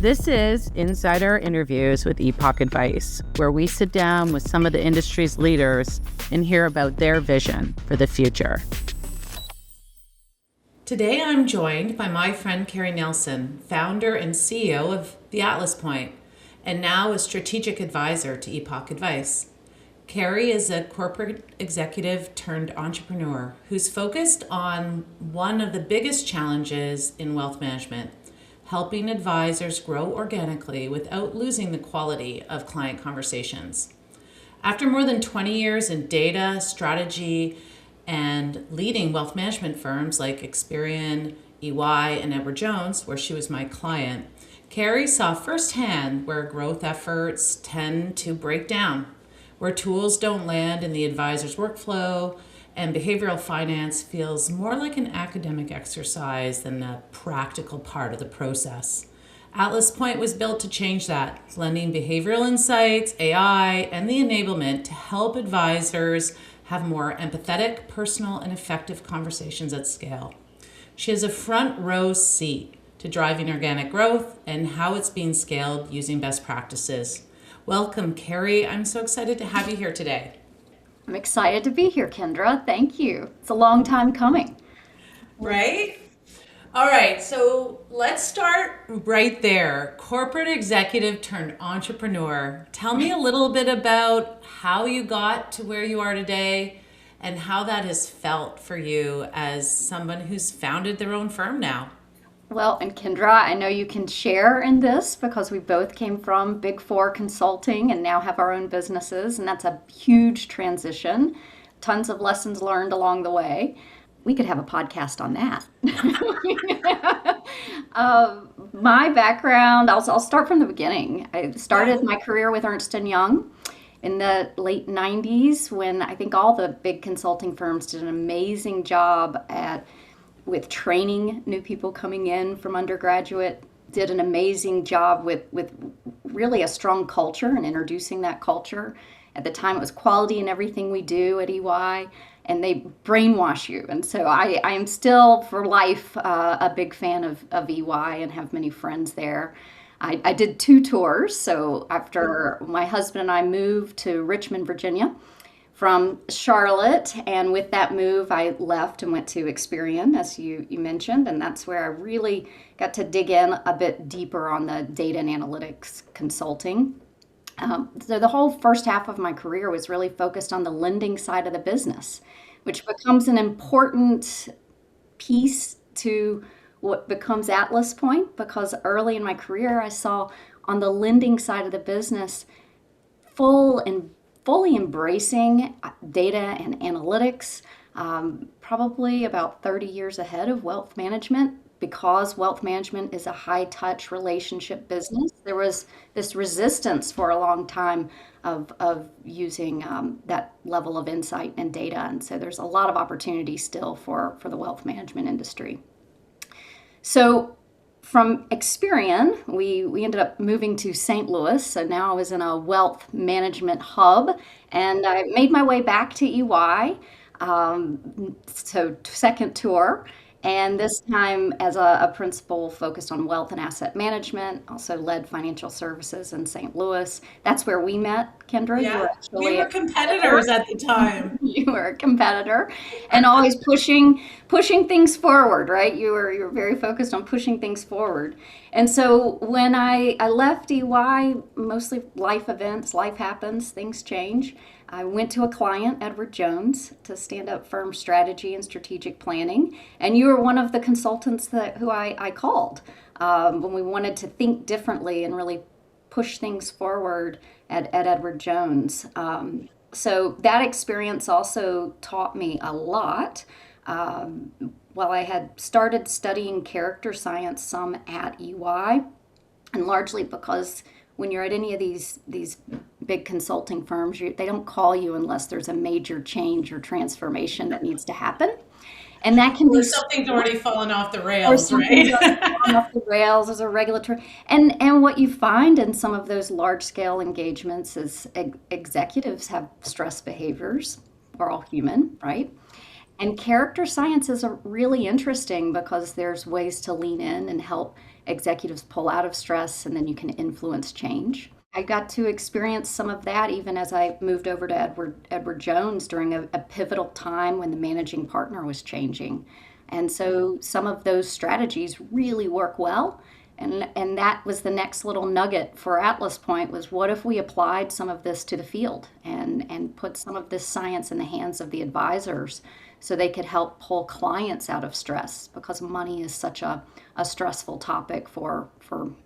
This is Insider Interviews with Epok Advice, where we sit down with some of the industry's leaders and hear about their vision for the future. Today I'm joined by my friend Carrie Nelson, founder and CEO of the Atlas Point, and now a strategic advisor to Epok Advice. Carrie is a corporate executive turned entrepreneur who's focused on one of the biggest challenges in wealth management, helping advisors grow organically without losing the quality of client conversations. After more than 20 years in data, strategy, and leading wealth management firms like Experian, EY, and Edward Jones, where she was my client, Carrie saw firsthand where growth efforts tend to break down, where tools don't land in the advisor's workflow, and behavioral finance feels more like an academic exercise than a practical part of the process. Atlas Point was built to change that, blending behavioral insights, AI, and the enablement to help advisors have more empathetic, personal, and effective conversations at scale. She has a front row seat to driving organic growth and how it's being scaled using best practices. Welcome, Carrie. I'm so excited to have you here today. I'm excited to be here, Kendra. Thank you. It's a long time coming. Right? All right, so let's start right there. Corporate executive turned entrepreneur. Tell me a little bit about how you got to where you are today and how that has felt for you as someone who's founded their own firm now. Well, and Kendra, I know you can share in this because we both came from Big Four consulting and now have our own businesses, and that's a huge transition. Tons of lessons learned along the way. We could have a podcast on that. My background, I'll start from the beginning. I started my career with Ernst & Young in the late 90s when I think all the big consulting firms did an amazing job with training new people coming in from undergraduate, did an amazing job with really a strong culture and introducing that culture. At the time, it was quality in everything we do at EY, and they brainwash you. And so I am still, for life, a big fan of EY and have many friends there. I did 2 tours. So after my husband and I moved to Richmond, Virginia, from Charlotte, and with that move, I left and went to Experian, as you mentioned, and that's where I really got to dig in a bit deeper on the data and analytics consulting. So the whole first half of my career was really focused on the lending side of the business, which becomes an important piece to what becomes Atlas Point, because early in my career, I saw on the lending side of the business fully embracing data and analytics, probably about 30 years ahead of wealth management, because wealth management is a high-touch relationship business. There was this resistance for a long time of using that level of insight and data, and so there's a lot of opportunity still for the wealth management industry. So from Experian, we ended up moving to St. Louis, so now I was in a wealth management hub, and I made my way back to EY, so second tour, and this time as a principal focused on wealth and asset management, also led financial services in St. Louis. That's where we met, Kendra. Yeah, we were competitors at the time. You were a competitor and always pushing things forward, right? You were very focused on pushing things forward. And so when I left EY, mostly life events, life happens, things change. I went to a client, Edward Jones, to stand up firm strategy and strategic planning. And you were one of the consultants who I called when we wanted to think differently and really push things forward at Edward Jones. So that experience also taught me a lot. While I had started studying character science some at EY, and largely because when you're at any of these big consulting firms, they don't call you unless there's a major change or transformation that needs to happen. And that can be something's already fallen off the rails, right? Fallen off the rails as a regulatory. And what you find in some of those large scale engagements is executives have stress behaviors. We're all human, right? And character science is really interesting because there's ways to lean in and help executives pull out of stress, and then you can influence change. I got to experience some of that even as I moved over to Edward Jones during a pivotal time when the managing partner was changing. And so some of those strategies really work well. And that was the next little nugget for Atlas Point was what if we applied some of this to the field and put some of this science in the hands of the advisors so they could help pull clients out of stress because money is such a stressful topic for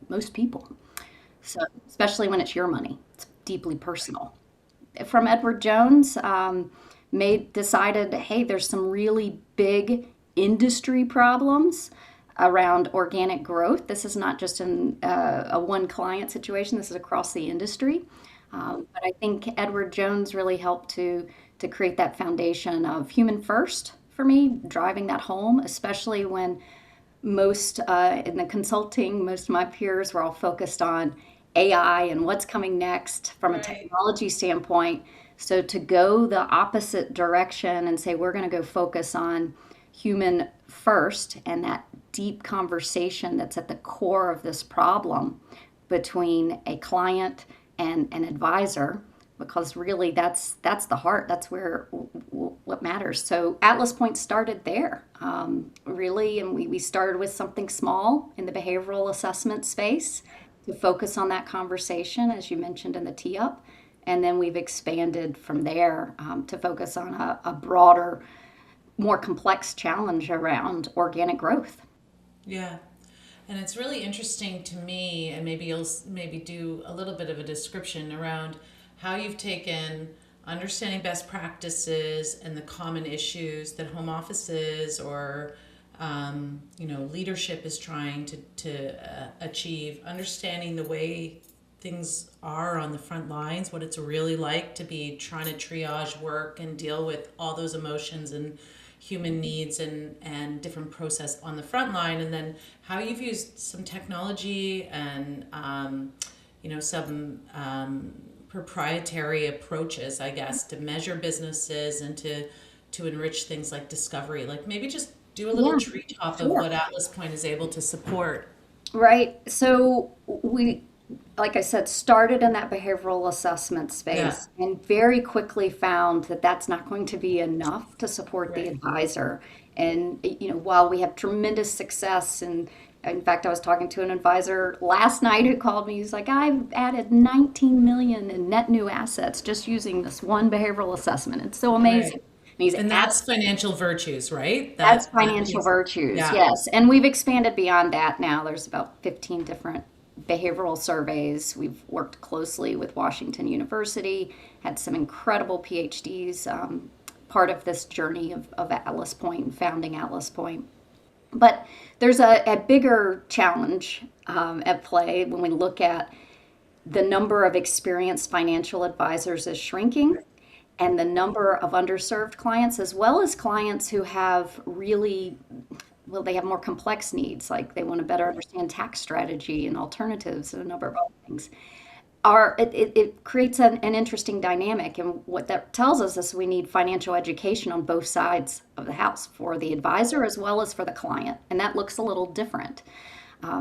most people. So especially when it's your money, it's deeply personal. From Edward Jones, decided, hey, there's some really big industry problems around organic growth. This is not just a one client situation. This is across the industry. But I think Edward Jones really helped to create that foundation of human first for me, driving that home, especially when most in the consulting, most of my peers were all focused on AI and what's coming next from a technology standpoint. So to go the opposite direction and say we're going to go focus on human first and that deep conversation that's at the core of this problem between a client and an advisor, because really that's the heart, that's where what matters. So Atlas Point started there, really, and we started with something small in the behavioral assessment space to focus on that conversation, as you mentioned in the tee up, and then we've expanded from there to focus on a broader, more complex challenge around organic growth. Yeah. And it's really interesting to me, and maybe you'll do a little bit of a description around how you've taken understanding best practices and the common issues that home offices or leadership is trying to achieve, understanding the way things are on the front lines, what it's really like to be trying to triage work and deal with all those emotions and human needs and different process on the front line, and then how you've used some technology and some proprietary approaches, I guess, to measure businesses and to enrich things like discovery. Like maybe just do a little treetop of what Atlas Point is able to support. Right. So we, like I said, started in that behavioral assessment space and very quickly found that that's not going to be enough to support the advisor. And, while we have tremendous success, and in fact, I was talking to an advisor last night who called me. He's like, I've added 19 million in net new assets just using this one behavioral assessment. It's so amazing. Right. And that's financial virtues, right? That's financial virtues, yes. And we've expanded beyond that now. There's about 15 different behavioral surveys. We've worked closely with Washington University, had some incredible PhDs, part of this journey of Atlas Point and founding Atlas Point. But there's a bigger challenge at play when we look at the number of experienced financial advisors is shrinking, and the number of underserved clients, as well as clients who have they have more complex needs, like they want to better understand tax strategy and alternatives and a number of other things. It creates an interesting dynamic, and what that tells us is we need financial education on both sides of the house for the advisor as well as for the client, and that looks a little different.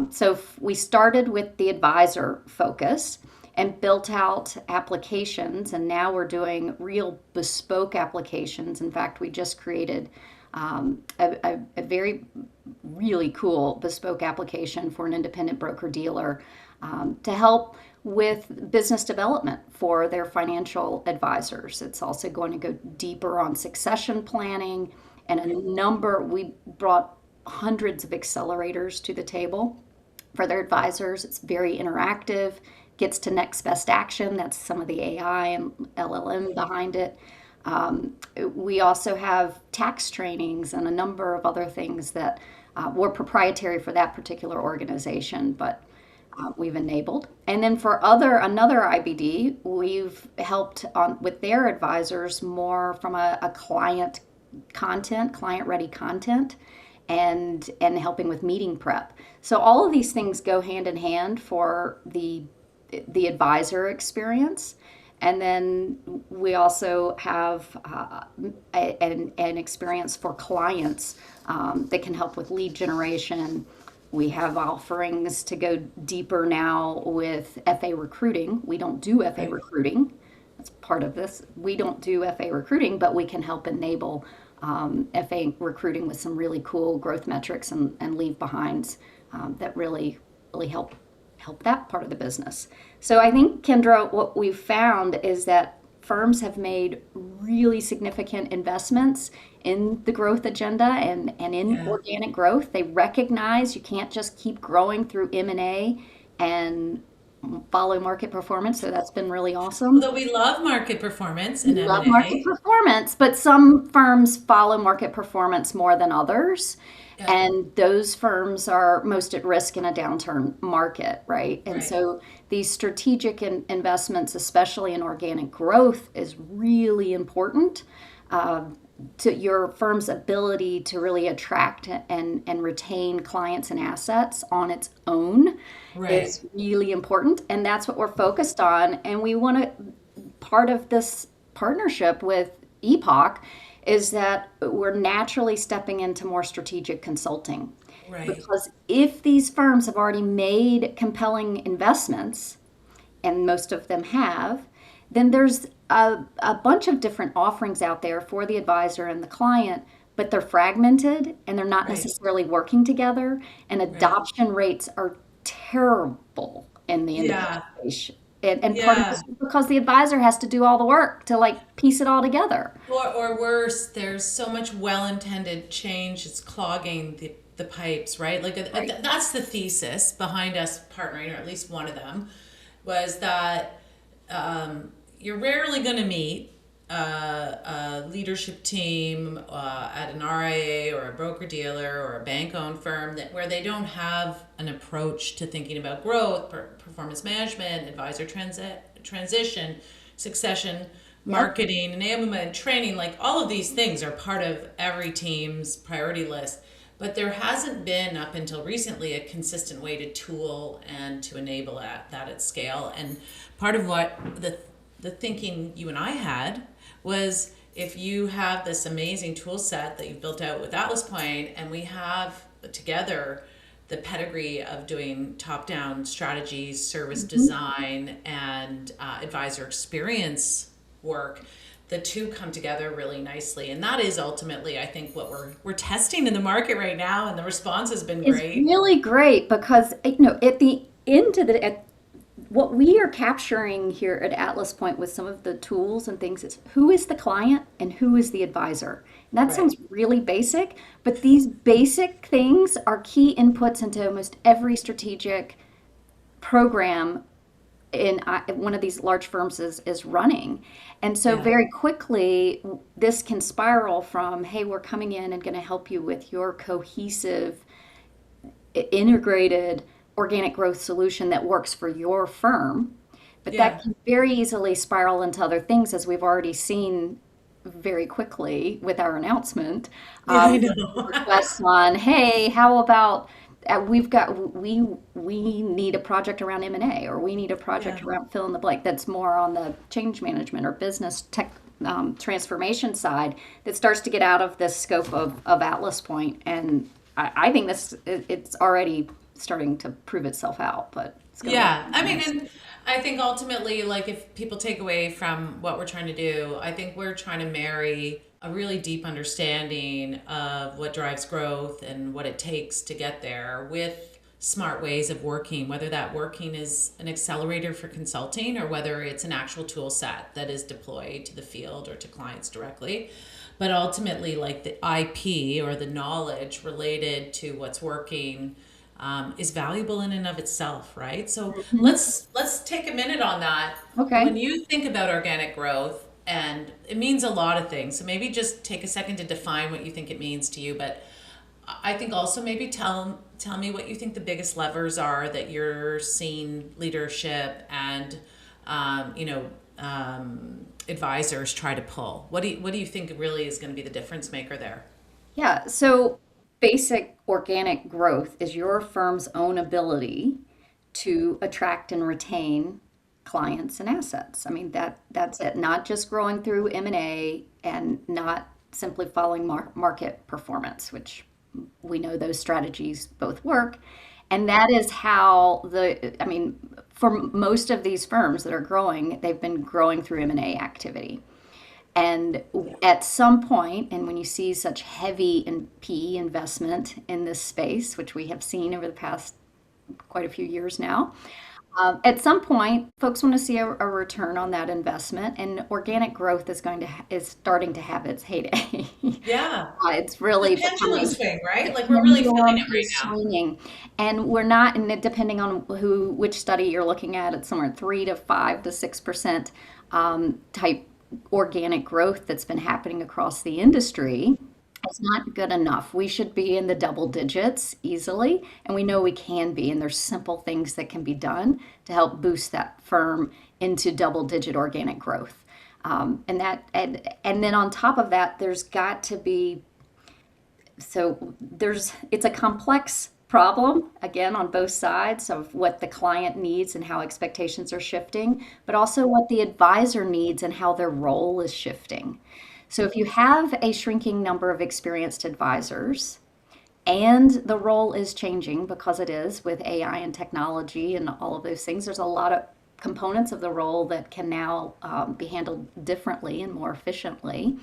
So we started with the advisor focus and built out applications, and now we're doing real bespoke applications. In fact, we just created a very really cool bespoke application for an independent broker dealer to help with business development for their financial advisors. It's also going to go deeper on succession planning and we brought hundreds of accelerators to the table for their advisors. It's very interactive, gets to next best action. That's some of the AI and LLM behind it. We also have tax trainings and a number of other things that were proprietary for that particular organization, but we've enabled. And then for another IBD, we've helped with their advisors more from a client-ready content, and helping with meeting prep. So all of these things go hand in hand for the advisor experience. And then we also have an experience for clients that can help with lead generation, We have offerings to go deeper now with FA recruiting. We don't do FA Right. recruiting. That's part of this. We don't do FA recruiting, but we can help enable FA recruiting with some really cool growth metrics and leave behinds that really help that part of the business. So I think, Kendra, what we've found is that firms have made really significant investments in the growth agenda and in Yeah. organic growth. They recognize you can't just keep growing through M&A and follow market performance. So that's been really awesome. Although we love market performance We in love market M&A. performance, but some firms follow market performance more than others. Yeah. And those firms are most at risk in a downturn market, right? And Right. so these strategic investments, especially in organic growth, is really important uh, to your firm's ability to really attract and retain clients and assets on its own Right. is really important. And that's what we're focused on. And we want to, part of this partnership with Epok is that we're naturally stepping into more strategic consulting. Right. Because if these firms have already made compelling investments, and most of them have, then there's a bunch of different offerings out there for the advisor and the client, but they're fragmented and they're not Right. necessarily working together, and Right. adoption rates are terrible in the individual Yeah. space. And part of this Yeah. is because the advisor has to do all the work to like piece it all together. Or worse, there's so much well-intended change, it's clogging the pipes, right? Like Right. that's the thesis behind us partnering, or at least one of them, was that you're rarely going to meet a leadership team at an RIA or a broker dealer or a bank-owned firm that where they don't have an approach to thinking about growth, performance management, advisor transition, succession, Yep. marketing, enablement, training. Like all of these things are part of every team's priority list. But there hasn't been, up until recently, a consistent way to tool and to enable that at scale. And part of what the thinking you and I had was, if you have this amazing tool set that you've built out with Atlas Point, and we have together the pedigree of doing top-down strategies, service design, and advisor experience work, the two come together really nicely. And that is ultimately, I think, what we're testing in the market right now, and the response has been Is great. really great because at the end of what we are capturing here at Atlas Point with some of the tools and things is who is the client and who is the advisor. And that Right. sounds really basic, but these basic things are key inputs into almost every strategic program in one of these large firms is running. And so Yeah. very quickly, this can spiral from, hey, we're coming in and going to help you with your cohesive, integrated organic growth solution that works for your firm. But that Yeah. can very easily spiral into other things, as we've already seen very quickly with our announcement. Yeah, I With know. requests on, hey, how about we need a project around M&A, or we need a Yeah. project around fill in the blank that's more on the change management or business tech transformation side that starts to get out of the scope of Atlas Point. And I think it's already starting to prove itself out, but it's going to work. Yeah, I mean, and I think ultimately, like, if people take away from what we're trying to do, I think we're trying to marry a really deep understanding of what drives growth and what it takes to get there with smart ways of working, whether that working is an accelerator for consulting or whether it's an actual tool set that is deployed to the field or to clients directly. But ultimately, like the IP or the knowledge related to what's working is valuable in and of itself, right? So Mhm. let's take a minute on that. Okay. When you think about organic growth, and it means a lot of things, so maybe just take a second to define what you think it means to you. But I think also maybe tell me what you think the biggest levers are that you're seeing leadership and advisors try to pull. What do you think really is going to be the difference maker there? Yeah. So basic organic growth is your firm's own ability to attract and retain clients and assets. I mean, that's it. Not just growing through M&A and not simply following market performance, which we know those strategies both work. And that is how I mean, for most of these firms that are growing, they've been growing through M&A activity. And at some point, and when you see such heavy PE investment in this space, which we have seen over the past quite a few years now, at some point, folks want to see a return on that investment, and organic growth is starting to have its heyday. Yeah. It's The really pendulum becoming swing, right? the Like we're really feeling pendulum it right is now. swinging, and we're not. And depending on which study you're looking at, it's somewhere 3 to 5 to 6% type organic growth that's been happening across the industry. It's not good enough. We should be in the double digits easily, and we know we can be. And there's simple things that can be done to help boost that firm into double digit organic growth. And then on top of that, there's got to be it's a complex problem again on both sides of what the client needs and how expectations are shifting, but also what the advisor needs and how their role is shifting. So if you have a shrinking number of experienced advisors and the role is changing because it is with AI and technology and all of those things, there's a lot of components of the role that can now be handled differently and more efficiently.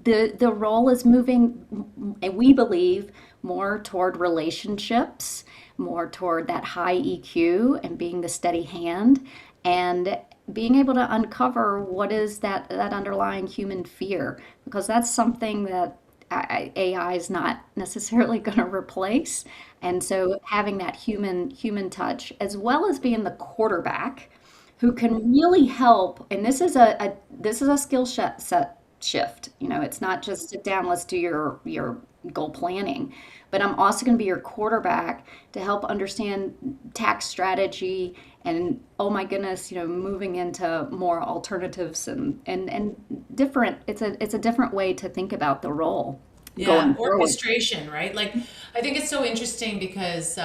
The role is moving, and we believe, more toward relationships, more toward that high EQ and being the steady hand, and being able to uncover what is that underlying human fear, because that's something that AI is not necessarily going to replace. And so having that human touch, as well as being the quarterback who can really help. And this is a set shift. It's not just sit down, let's do your goal planning, but I'm also going to be your quarterback to help understand tax strategy and, oh my goodness, moving into more alternatives and different. It's a different way to think about the role Yeah, going forward. orchestration, right? Like, I think it's so interesting because,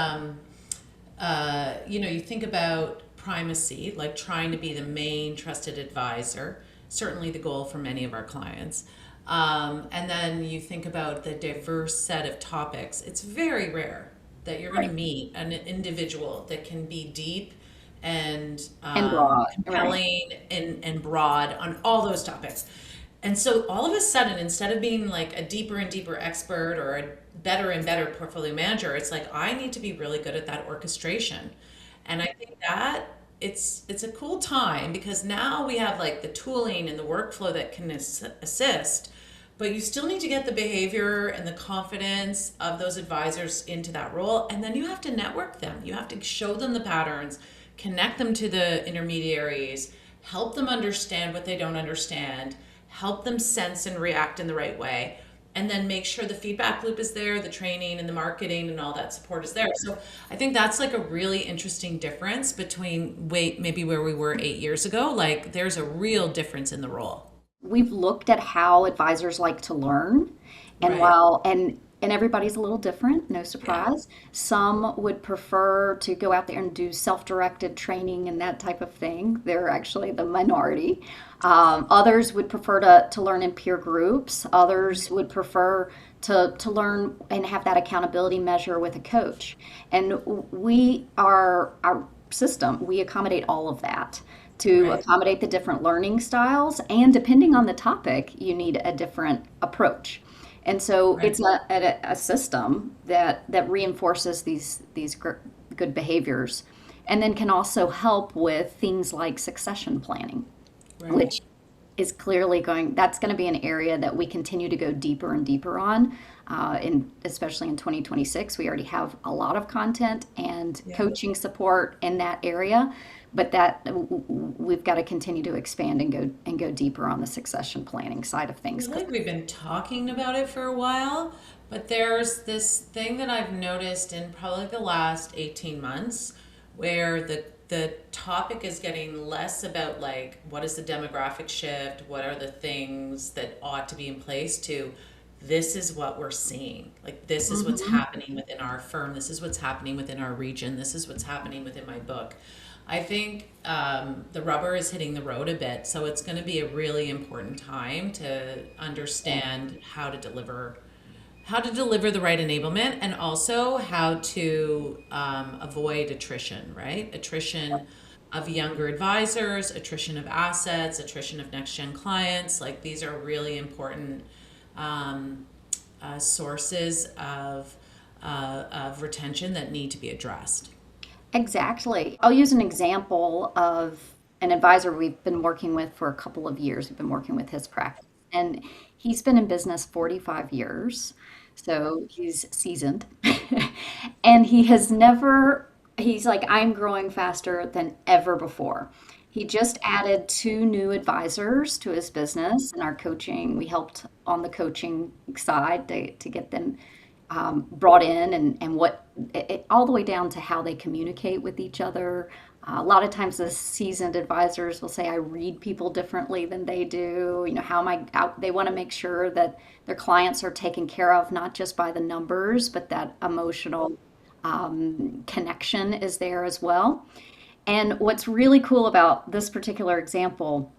you think about primacy, like trying to be the main trusted advisor, certainly the goal for many of our clients. And then you think about the diverse set of topics. It's very rare that you're going to Right. meet an individual that can be deep and And broad, right? compelling and broad on all those topics. And so all of a sudden, instead of being like a deeper and deeper expert or a better and better portfolio manager, it's like I need to be really good at that orchestration. And I think that it's a cool time because now we have like the tooling and the workflow that can assist, but you still need to get the behavior and the confidence of those advisors into that role. And then you have to network them. You have to show them the patterns, connect them to the intermediaries, help them understand what they don't understand, help them sense and react in the right way, and then make sure the feedback loop is there, the training and the marketing and all that support is there. So I think that's like a really interesting difference between maybe where we were 8 years ago. Like there's a real difference in the role. We've looked at how advisors like to learn, and Right. everybody's a little different, no Yeah. surprise. Some would prefer to go out there and do self-directed training and that type of thing. They're actually the minority. Others would prefer to learn in peer groups. Others would prefer to learn and have that accountability measure with a coach. And our system, we accommodate all of that to Right. accommodate the different learning styles. And depending on the topic, you need a different approach. And so Right. it's a system that reinforces these good behaviors, and then can also help with things like succession planning, Right. which is clearly that's going to be an area that we continue to go deeper and deeper on, especially in 2026. We already have a lot of content and Yeah. coaching support in that area, but we've got to continue to expand and go deeper on the succession planning side of I things. feel 'Cause like we've been talking about it for a while, but there's this thing that I've noticed in probably the last 18 months where the topic is getting less about like what is the demographic shift, what are the things that ought to be in place to this is what we're seeing. Like this is what's Mhm. happening within our firm, this is what's happening within our region, this is what's happening within my book. I think the rubber is hitting the road a bit, so it's going to be a really important time to understand how to deliver the right enablement, and also how to avoid attrition, right? Attrition of younger advisors, attrition of assets, attrition of next gen clients. Like these are really important sources of retention that need to be addressed. Exactly. I'll use an example of an advisor we've been working with for a couple of years. We've been working with his practice, and he's been in business 45 years. So he's seasoned. And he's like, I'm growing faster than ever before. He just added two new advisors to his business and our coaching. We helped on the coaching side to get them brought in and all the way down to how they communicate with each other. A lot of times the seasoned advisors will say, I read people differently than they do. How am I out? They want to make sure that their clients are taken care of, not just by the numbers, but that emotional connection is there as well. And what's really cool about this particular example,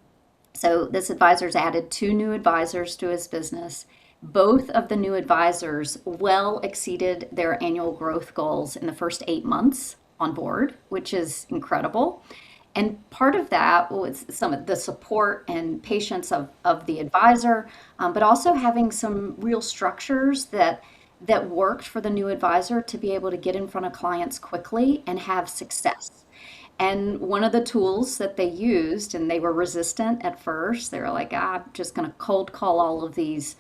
so this advisor's added two new advisors to his business. Both of the new advisors well exceeded their annual growth goals in the first 8 months on board, which is incredible. And part of that was some of the support and patience of the advisor, but also having some real structures that worked for the new advisor to be able to get in front of clients quickly and have success. And one of the tools that they used, and they were resistant at first, they were like, I'm just going to cold call all of these.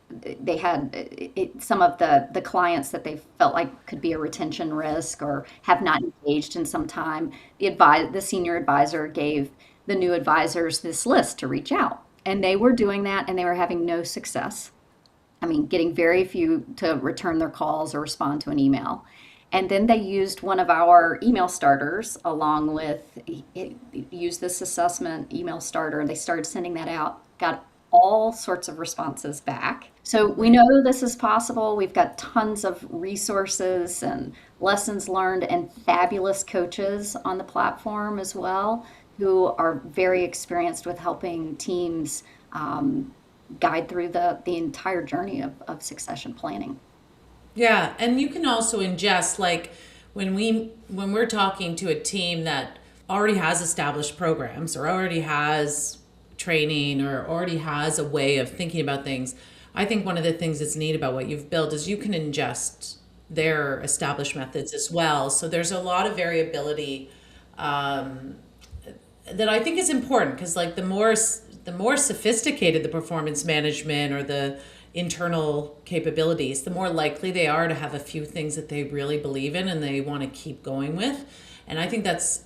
They had some of the clients that they felt like could be a retention risk or have not engaged in some time. The senior advisor gave the new advisors this list to reach out. And they were doing that and they were having no success. I mean, getting very few to return their calls or respond to an email. And then they used one of our email starters along with, used this assessment email starter, and they started sending that out, got all sorts of responses back. So we know this is possible. We've got tons of resources and lessons learned and fabulous coaches on the platform as well, who are very experienced with helping teams guide through the entire journey of succession planning. Yeah, and you can also ingest, like when we're talking to a team that already has established programs or already has training or already has a way of thinking about things. I think one of the things that's neat about what you've built is you can ingest their established methods as well. So there's a lot of variability that I think is important, because like the more sophisticated the performance management or the internal capabilities, the more likely they are to have a few things that they really believe in and they want to keep going with. And I think that's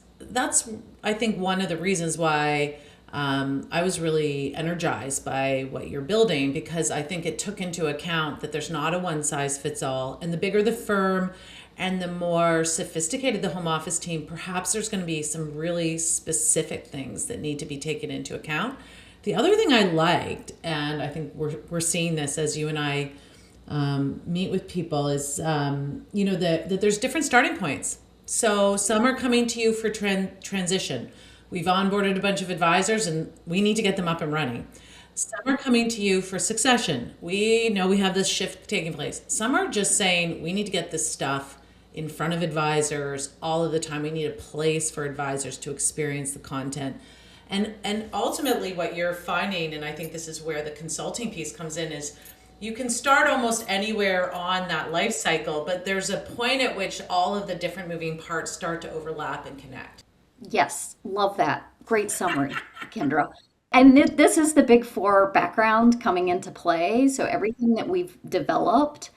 I think one of the reasons why I was really energized by what you're building, because I think it took into account that there's not a one size fits all, and the bigger the firm and the more sophisticated the home office team, perhaps there's going to be some really specific things that need to be taken into account. The other thing I liked, and I think we're seeing this as you and I meet with people, is that there's different starting points. So some are coming to you for transition. We've onboarded a bunch of advisors and we need to get them up and running. Some are coming to you for succession. We know we have this shift taking place. Some are just saying we need to get this stuff in front of advisors all of the time. We need a place for advisors to experience the content. And ultimately what you're finding, and I think this is where the consulting piece comes in, is you can start almost anywhere on that life cycle, but there's a point at which all of the different moving parts start to overlap and connect. Yes, love that. Great summary, Kendra. And this is the Big Four background coming into play. So everything that we've developed,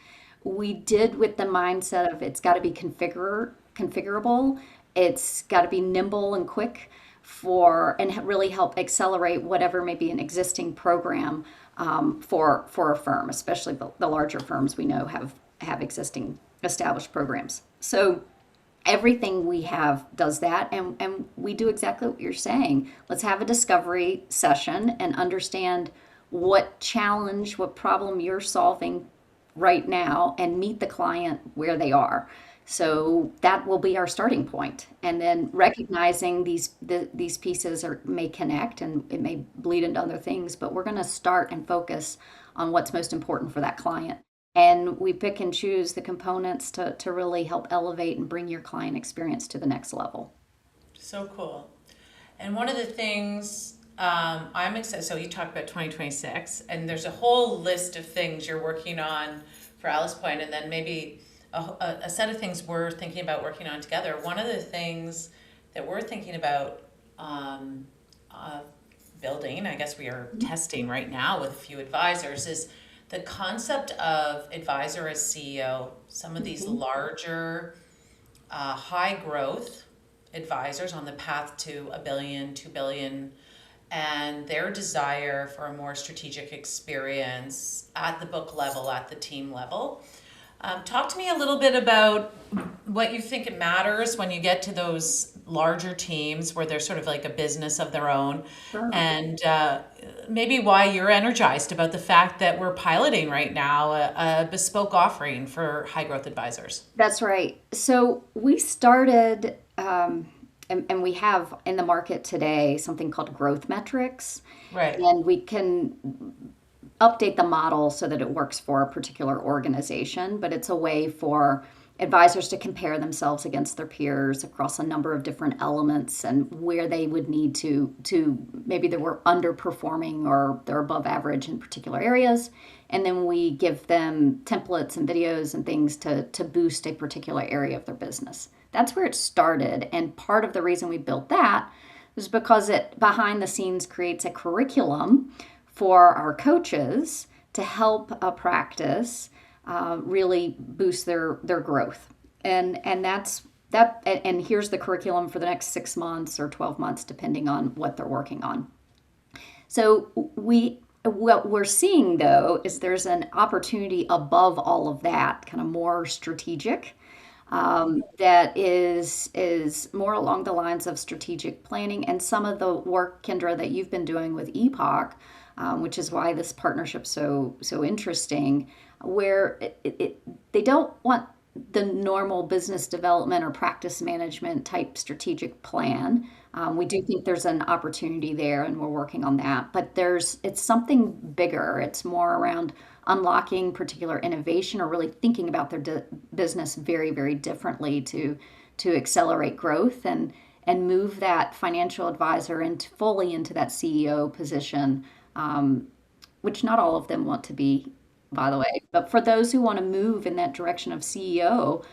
we did with the mindset of it's got to be configurable. It's got to be nimble and quick and really help accelerate whatever may be an existing program for a firm, especially the larger firms we know have existing established programs. So everything we have does that, and we do exactly what you're saying. Let's have a discovery session and understand what challenge, what problem you're solving right now, and meet the client where they are. So that will be our starting point. And then recognizing these pieces may connect and it may bleed into other things, but we're going to start and focus on what's most important for that client. And we pick and choose the components to really help elevate and bring your client experience to the next level. So cool. And one of the things I'm excited, so you talked about 2026, and there's a whole list of things you're working on for Alice Point, and then maybe a set of things we're thinking about working on together. One of the things that we're thinking about building, I guess we are testing right now with a few advisors, is the concept of advisor as CEO. Some of these larger, high growth advisors on the path to $1 billion, $2 billion, and their desire for a more strategic experience at the book level, at the team level. Talk to me a little bit about what you think it matters when you get to those larger teams where they're sort of like a business of their own. Sure. And maybe why you're energized about the fact that we're piloting right now a bespoke offering for high growth advisors. That's right. So we started, and we have in the market today something called growth metrics. Right. And we can update the model so that it works for a particular organization, but it's a way for advisors to compare themselves against their peers across a number of different elements and where they would need to maybe they were underperforming or they're above average in particular areas. And then we give them templates and videos and things to boost a particular area of their business. That's where it started. And part of the reason we built that was because it behind the scenes creates a curriculum for our coaches to help a practice really boost their growth. And that's that. And here's the curriculum for the next 6 months or 12 months, depending on what they're working on. So what we're seeing though is there's an opportunity above all of that, kind of more strategic. That is more along the lines of strategic planning and some of the work, Kendra, that you've been doing with Epok, which is why this partnership's so interesting, where they don't want the normal business development or practice management type strategic plan. We do think there's an opportunity there, and we're working on that. But it's something bigger. It's more around unlocking particular innovation or really thinking about their business very, very differently to accelerate growth and move that financial advisor fully into that CEO position, which not all of them want to be, by the way. But for those who want to move in that direction of CEO,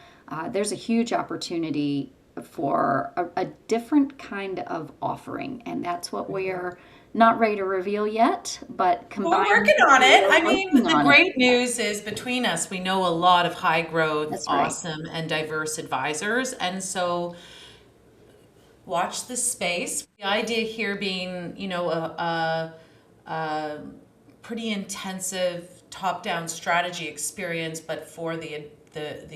there's a huge opportunity for a different kind of offering. And that's what we're not ready to reveal yet, but combined. We're working on it. I mean, the great news is between us, we know a lot of high growth, That's right. awesome, and diverse advisors. And so watch this space. The idea here being, a pretty intensive top-down strategy experience, but for the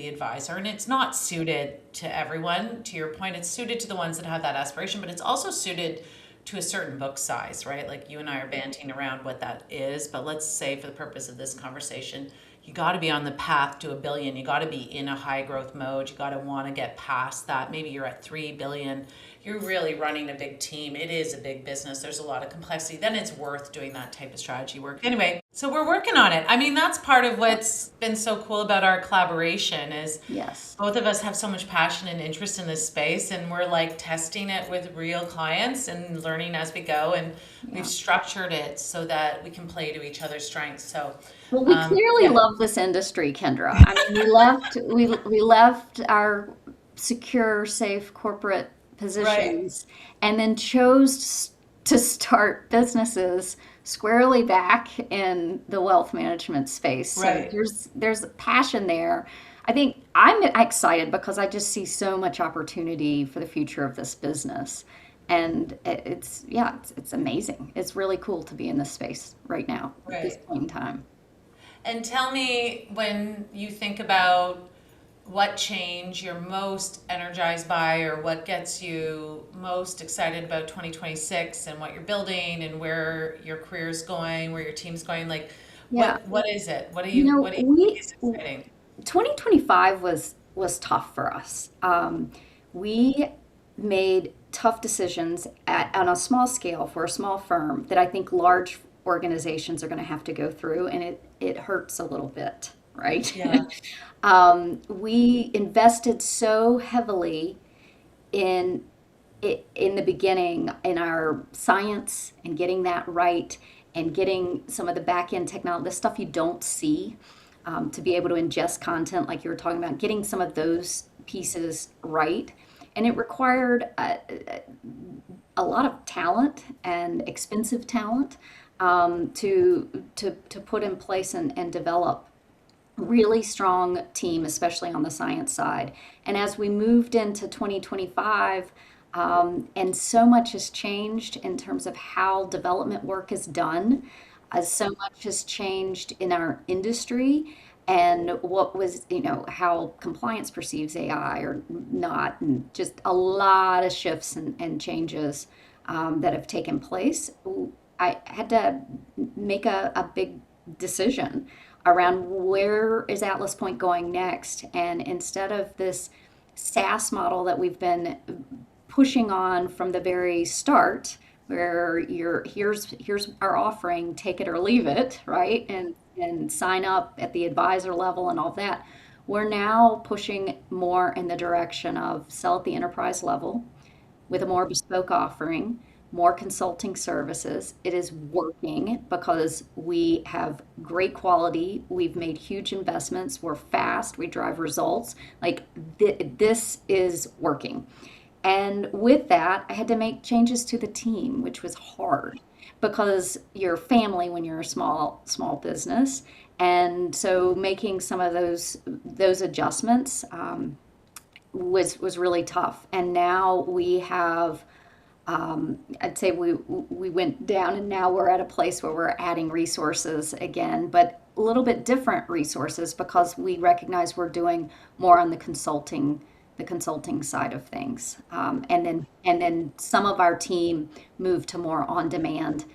advisor. And it's not suited to everyone. To your point, it's suited to the ones that have that aspiration, but it's also suited to a certain book size, right? Like you and I are banting around what that is, but let's say for the purpose of this conversation, you got to be on the path to $1 billion. You got to be in a high growth mode. You got to want to get past that. Maybe you're at $3 billion. You're really running a big team. It is a big business. There's a lot of complexity. Then it's worth doing that type of strategy work. Anyway, so we're working on it. I mean, that's part of what's been so cool about our collaboration is Yes. both of us have so much passion and interest in this space, and we're like testing it with real clients and learning as we go. And we've structured it so that we can play to each other's strengths. So Well, we clearly love this industry, Kendra. I mean, we left our secure, safe corporate positions and then chose to start businesses squarely back in the wealth management space. So there's a passion there. I think I'm excited because I just see so much opportunity for the future of this business. And it's amazing. It's really cool to be in this space right now at this point in time. And tell me, when you think about what change you're most energized by, or what gets you most excited about 2026 and what you're building and where your career's going, where your team's going, like what is it? What do you think is exciting? 2025 was tough for us. We made tough decisions on a small scale for a small firm that I think large organizations are going to have to go through, and it hurts a little bit, right? Yeah. We invested so heavily in in the beginning in our science and getting that right and getting some of the back end technology, the stuff you don't see, to be able to ingest content like you were talking about, getting some of those pieces right. And it required a lot of talent and expensive talent, to put in place and develop really strong team, especially on the science side. And as we moved into 2025, and so much has changed in terms of how development work is done, so much has changed in our industry and what was, how compliance perceives AI or not, and just a lot of shifts and changes that have taken place. I had to make a big decision around where is Atlas Point going next. And instead of this SaaS model that we've been pushing on from the very start, where here's our offering, take it or leave it, right? And sign up at the advisor level and all that. We're now pushing more in the direction of sell at the enterprise level with a more bespoke offering, more consulting services. It is working because we have great quality. We've made huge investments. We're fast. We drive results. Like this is working. And with that, I had to make changes to the team, which was hard because you're family when you're a small business. And so making some of those adjustments, was really tough. And now we have, I'd say we went down, and now we're at a place where we're adding resources again, but a little bit different resources because we recognize we're doing more on the consulting side of things. And then some of our team moved to more on demand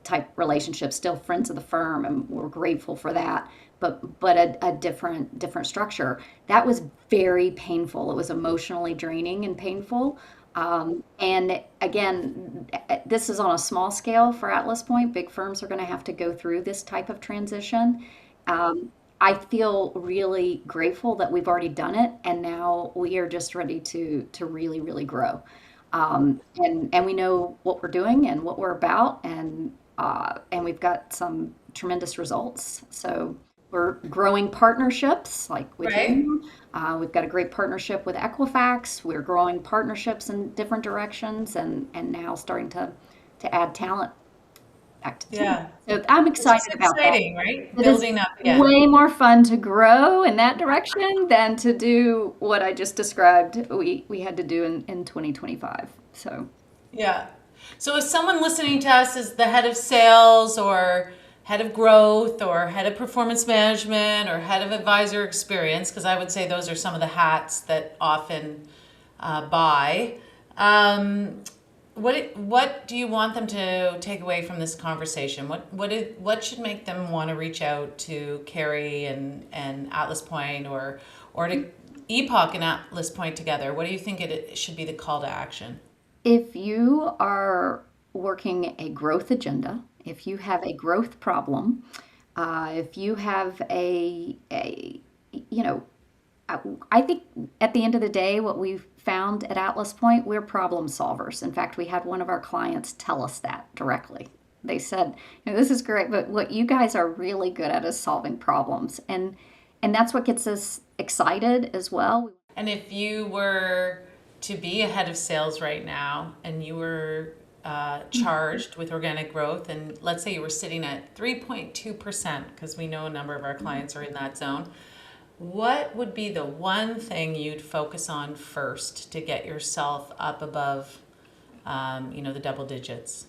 type relationships, still friends of the firm, and we're grateful for that. But a different structure. That was very painful. It was emotionally draining and painful. And again, this is on a small scale for Atlas Point. Big firms are going to have to go through this type of transition. I feel really grateful that we've already done it, and now we are just ready to really, really grow. And we know what we're doing and what we're about, and we've got some tremendous results. So we're growing partnerships like with Right. you. We've got a great partnership with Equifax. We're growing partnerships in different directions, and now starting to add talent back to the team. Yeah. So I'm Which is excited about that. exciting, right? It is Building up again. way more fun to grow in that direction than to do what I just described we had to do in 2025. So Yeah. So if someone listening to us is the head of sales or head of growth or head of performance management or head of advisor experience, because I would say those are some of the hats that often buy, what do you want them to take away from this conversation? What should make them want to reach out to Carrie and Atlas Point or to Epok and Atlas Point together? What do you think it should be the call to action? if you are working a growth agenda, if you have a growth problem, if you have you know, I think at the end of the day, what we've found at Atlas Point, we're problem solvers. In fact, we had one of our clients tell us that directly. They said, this is great, but what you guys are really good at is solving problems. And that's what gets us excited as well. And if you were to be a head of sales right now and you were charged with organic growth, and let's say you were sitting at 3.2%, because we know a number of our clients are in that zone, what would be the one thing you'd focus on first to get yourself up above, the double digits?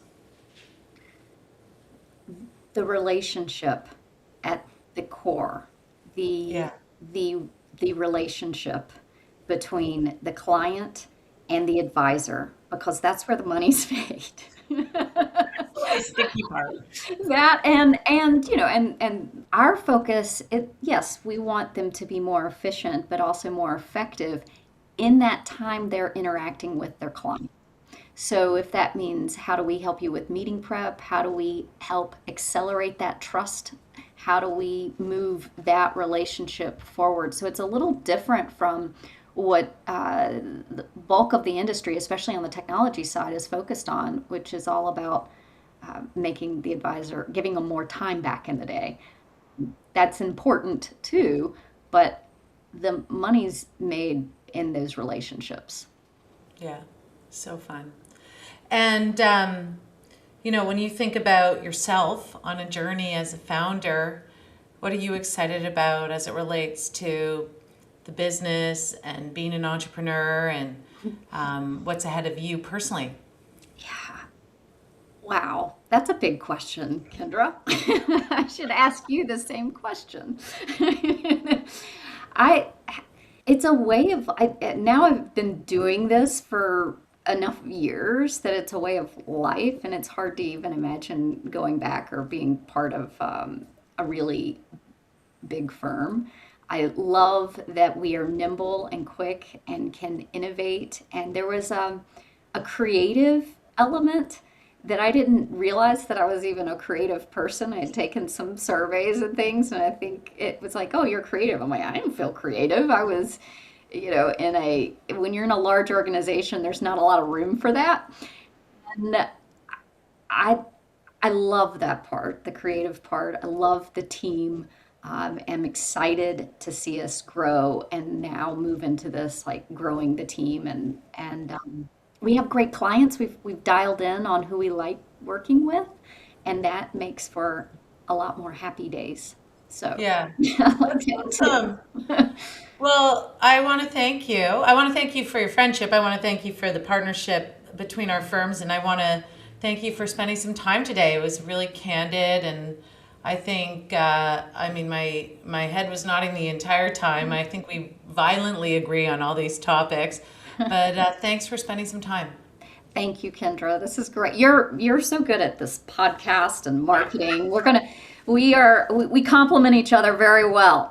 The relationship at the core, the Yeah. the relationship between the client and the advisor, because that's where the money's made. The sticky part. That and our focus, yes, we want them to be more efficient but also more effective in that time they're interacting with their client. So if that means how do we help you with meeting prep? How do we help accelerate that trust? How do we move that relationship forward? So it's a little different from what the bulk of the industry, especially on the technology side, is focused on, which is all about making the advisor, giving them more time back in the day. That's important too, but the money's made in those relationships. Yeah, so fun. And, when you think about yourself on a journey as a founder, what are you excited about as it relates to the business and being an entrepreneur and what's ahead of you personally? Yeah. Wow. That's a big question, Kendra. I should ask you the same question. I it's a way of now I've been doing this for enough years that it's a way of life, and it's hard to even imagine going back or being part of a really big firm. I love that we are nimble and quick and can innovate. And there was a creative element that I didn't realize that I was even a creative person. I had taken some surveys and things, and I think it was like, oh, you're creative. I'm like, I didn't feel creative. I was, when you're in a large organization, there's not a lot of room for that. And I, I love that part, the creative part. I love the team. Am excited to see us grow and now move into this like growing the team and we have great clients. We've dialed in on who we like working with, and that makes for a lot more happy days. So Yeah, I like that's that awesome. too. Well, I want to thank you. I want to thank you for your friendship. I want to thank you for the partnership between our firms, and I want to thank you for spending some time today. It was really candid, and I think, my head was nodding the entire time. I think we violently agree on all these topics, but thanks for spending some time. Thank you, Kendra. This is great. You're so good at this podcast and marketing. We complement each other very well.